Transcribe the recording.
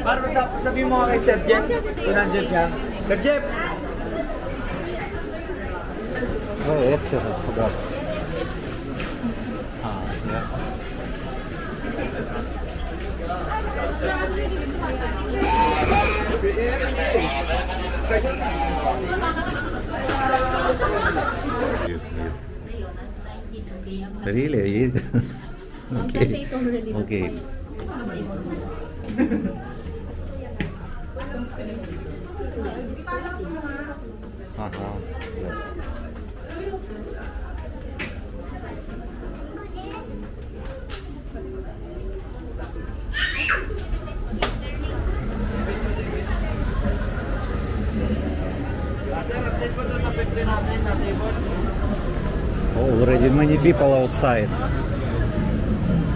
Para tapos sabihin mo kay Sir Jeff, kung nandiyan siya. Sir Jeff! Oh, exit, I forgot. Yeah. Really? Okay. Okay. Yes. Sir, update po doon sa pwede natin sa table. Oh, already many people outside.